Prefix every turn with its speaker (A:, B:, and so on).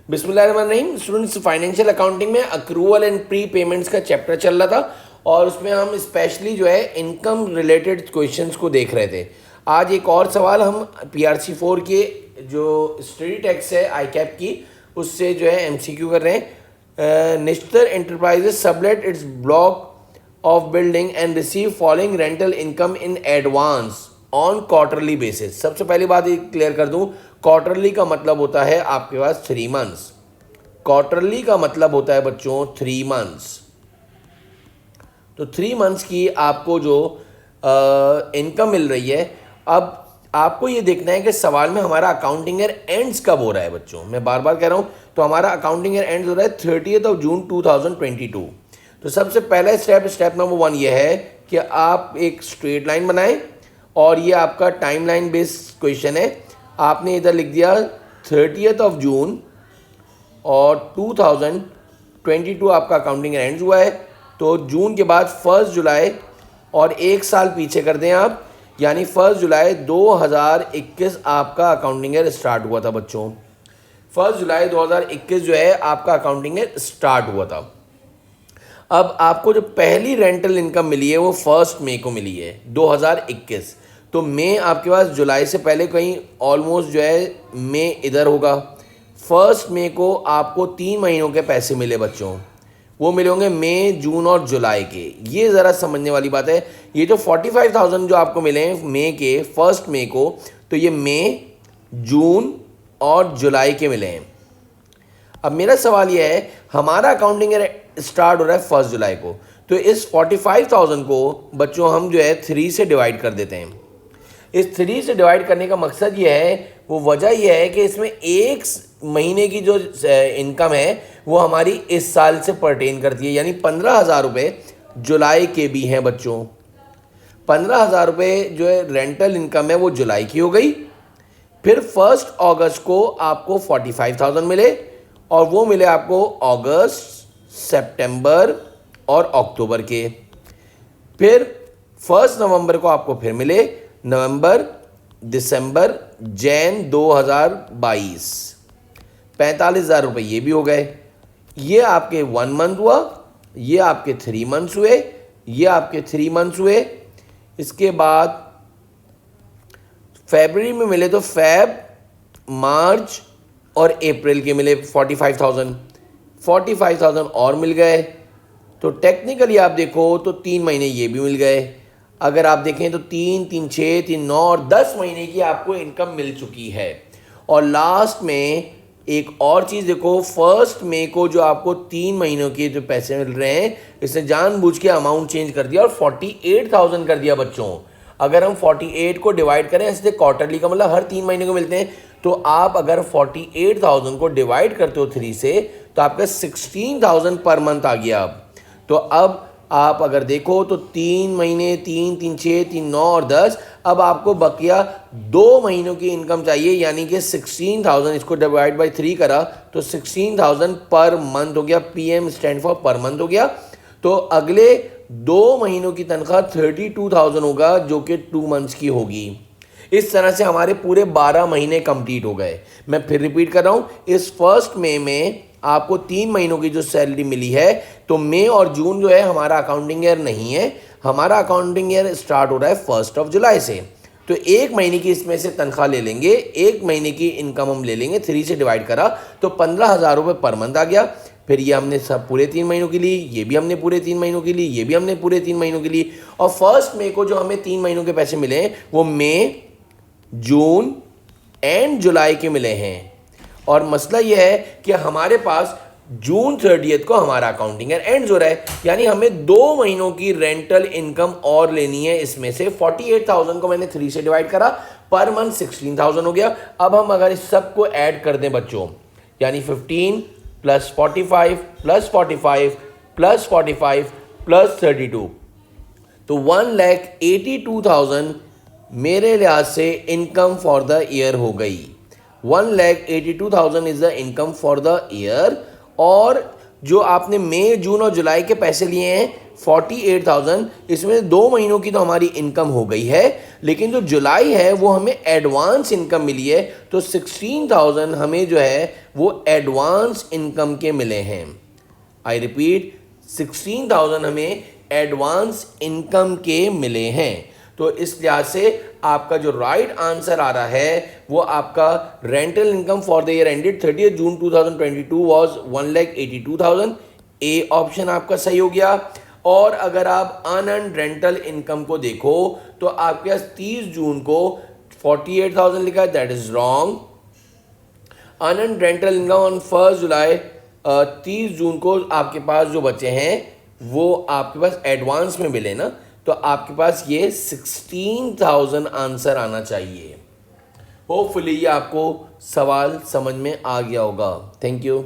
A: बिस्मिल्लाहिर्रहमानिर्रहीम। Students, financial accounting में accrual and pre payments का चैप्टर चल रहा था और उसमें हम स्पेशली जो है इनकम रिलेटेड क्वेश्चंस को देख रहे थे। आज एक और सवाल हम PRC 4 के जो स्टडी टेक्स्ट है ICAP की उससे जो है MCQ कर रहे हैं। Nishtar enterprises sublet it's block of building and receive following rental income in advance on quarterly basis. सबसे पहली बात ये क्लियर कर दूं, क्वार्टरली का मतलब होता है आपके पास 3 मंथ्स। क्वार्टरली का मतलब होता है बच्चों 3 मंथ्स। तो 3 मंथ्स की आपको जो इनकम मिल रही है। अब आपको ये देखना है कि सवाल में हमारा अकाउंटिंग ईयर एंड्स कब हो रहा है बच्चों। मैं बार बार कह रहा हूँ, तो हमारा अकाउंटिंग ईयर एंड्स हो रहा है 30 जून 2022। तो सबसे पहला स्टेप नंबर 1 ये है कि आप एक स्ट्रेट लाइन बनाएं और ये आपका टाइम लाइन बेस्ड क्वेश्चन है। आपने इधर लिख दिया 30 जून और 2022 आपका अकाउंटिंग एंड हुआ है। तो जून के बाद 1 जुलाई और एक साल पीछे कर दें आप, यानी 1 जुलाई 2021 आपका अकाउंटिंग ईयर स्टार्ट हुआ था बच्चों। 1 जुलाई 2021 जो है आपका अकाउंटिंग ईयर स्टार्ट हुआ था। अब आपको जो पहली रेंटल इनकम मिली है वो 1 मई को मिली है 2021। तो मई आपके पास जुलाई से पहले कहीं ऑलमोस्ट जो है मई इधर होगा। 1 मई को आपको 3 महीनों के पैसे मिले बच्चों, वो मिले होंगे मई, जून और जुलाई के। ये ज़रा समझने वाली बात है। ये जो 45,000 जो आपको मिले हैं मई के 1 मई को, तो ये मई, जून और जुलाई के मिले हैं। अब मेरा सवाल ये है, हमारा अकाउंटिंग स्टार्ट हो रहा है 1 जुलाई को, तो इस 45,000 को बच्चों हम जो है 3 से डिवाइड कर देते हैं। इस 3 से डिवाइड करने का मकसद ये है, वो वजह यह है कि इसमें एक महीने की जो इनकम है वो हमारी इस साल से पर्टेन करती है, यानी 15,000 रुपये जुलाई के भी हैं बच्चों। 15,000 रुपये जो है रेंटल इनकम है वो जुलाई की हो गई। फिर 1 अगस्त को आपको 45,000 मिले और वो मिले आपको अगस्त, सितंबर और अक्टूबर के। फिर 1 नवंबर को आपको फिर मिले नवंबर, दिसंबर, जैन 2022, 45,000 रुपये ये भी हो गए। ये आपके 1 मंथ हुआ, ये आपके 3 मंथ्स हुए, ये आपके 3 मंथ्स हुए। इसके बाद फरवरी में मिले तो फेब, मार्च और अप्रैल के मिले 45,000 और मिल गए। तो टेक्निकली आप देखो तो 3 महीने ये भी मिल गए। अगर आप देखें तो 3, 3, 6, 3, 9 और 10 महीने की आपको इनकम मिल चुकी है। और लास्ट में एक और चीज़ देखो, 1 मई को जो आपको 3 महीनों के जो पैसे मिल रहे हैं, इसने जानबूझ के अमाउंट चेंज कर दिया और 48,000 कर दिया बच्चों। अगर हम 48 को डिवाइड करें, ऐसे क्वार्टरली का मतलब हर 3 महीने को मिलते हैं, तो आप अगर 48,000 को डिवाइड करते हो 3 से, तो आपका 16,000 पर मंथ आ गया। अब तो अब आप अगर देखो तो 3 महीने, 3, 3, 6, 3, 9 और 10, अब आपको बकिया 2 महीनों की इनकम चाहिए, यानी कि 16,000। इसको डिवाइड बाई 3 करा तो 16,000 पर मंथ हो गया। PM stand for per month हो गया। तो अगले 2 महीनों की तनख्वाह 32,000 होगा, जो कि 2 मंथ्स की होगी। इस तरह से हमारे पूरे 12 महीने कंप्लीट हो गए। मैं फिर रिपीट कर रहा हूँ, इस 1 मई में आपको 3 महीनों की जो सैलरी मिली है, तो मई और जून जो है हमारा अकाउंटिंग ईयर नहीं है, हमारा अकाउंटिंग ईयर स्टार्ट हो रहा है 1 जुलाई से। तो 1 महीने की इसमें से तनख्वाह ले लेंगे, 1 महीने की इनकम हम ले लेंगे, 3 से डिवाइड करा तो 15,000 रुपये पर मंथ आ गया। फिर ये हमने सब पूरे 3 महीनों के लिए, ये भी हमने पूरे 3 महीनों के लिए, ये भी हमने पूरे 3 महीनों के लिए। और 1 मई को जो हमें 3 महीनों के पैसे मिले हैं वो मई, जून एंड जुलाई के मिले हैं। और मसला यह है कि हमारे पास जून 30 को हमारा अकाउंटिंग ईयर एंड हो रहा है, यानी हमें 2 महीनों की रेंटल इनकम और लेनी है। इसमें से 48,000 को मैंने 3 से डिवाइड करा, पर मंथ 16,000 हो गया। अब हम अगर इस सब को ऐड कर दें बच्चों, यानी 15 + 45 + 45 + 45 + 32, तो 1,82,000 मेरे लिहाज से इनकम फॉर द ईयर हो गई। 1,82,000 is the income for the year. और जो आपने मई, जून और जुलाई के पैसे लिए हैं 48,000, इसमें 2 महीनों की तो हमारी इनकम हो गई है, लेकिन जो जुलाई है वो हमें एडवांस इनकम मिली है, तो 16,000 हमें जो है वो एडवांस इनकम के मिले हैं। आई रिपीट, 16,000 हमें एडवांस इनकम के मिले हैं। तो इस लिहाज से आपका जो राइट आंसर आ रहा है वो आपका rental income for the year ended 30 June 2022 was 1,82,000। A option आपका सही हो गया। और अगर आप अनअर्न्ड रेंटल इनकम को देखो तो आपके पास 30 जून को 48,000 लिखा है, that is wrong. Unearned rental income on 1 जुलाई 30 जून को आपके पास जो बचे हैं वो आपके पास एडवांस में मिले ना, तो आपके पास ये 16,000 आंसर आना चाहिए। होपफुली ये आपको सवाल समझ में आ गया होगा। Thank you.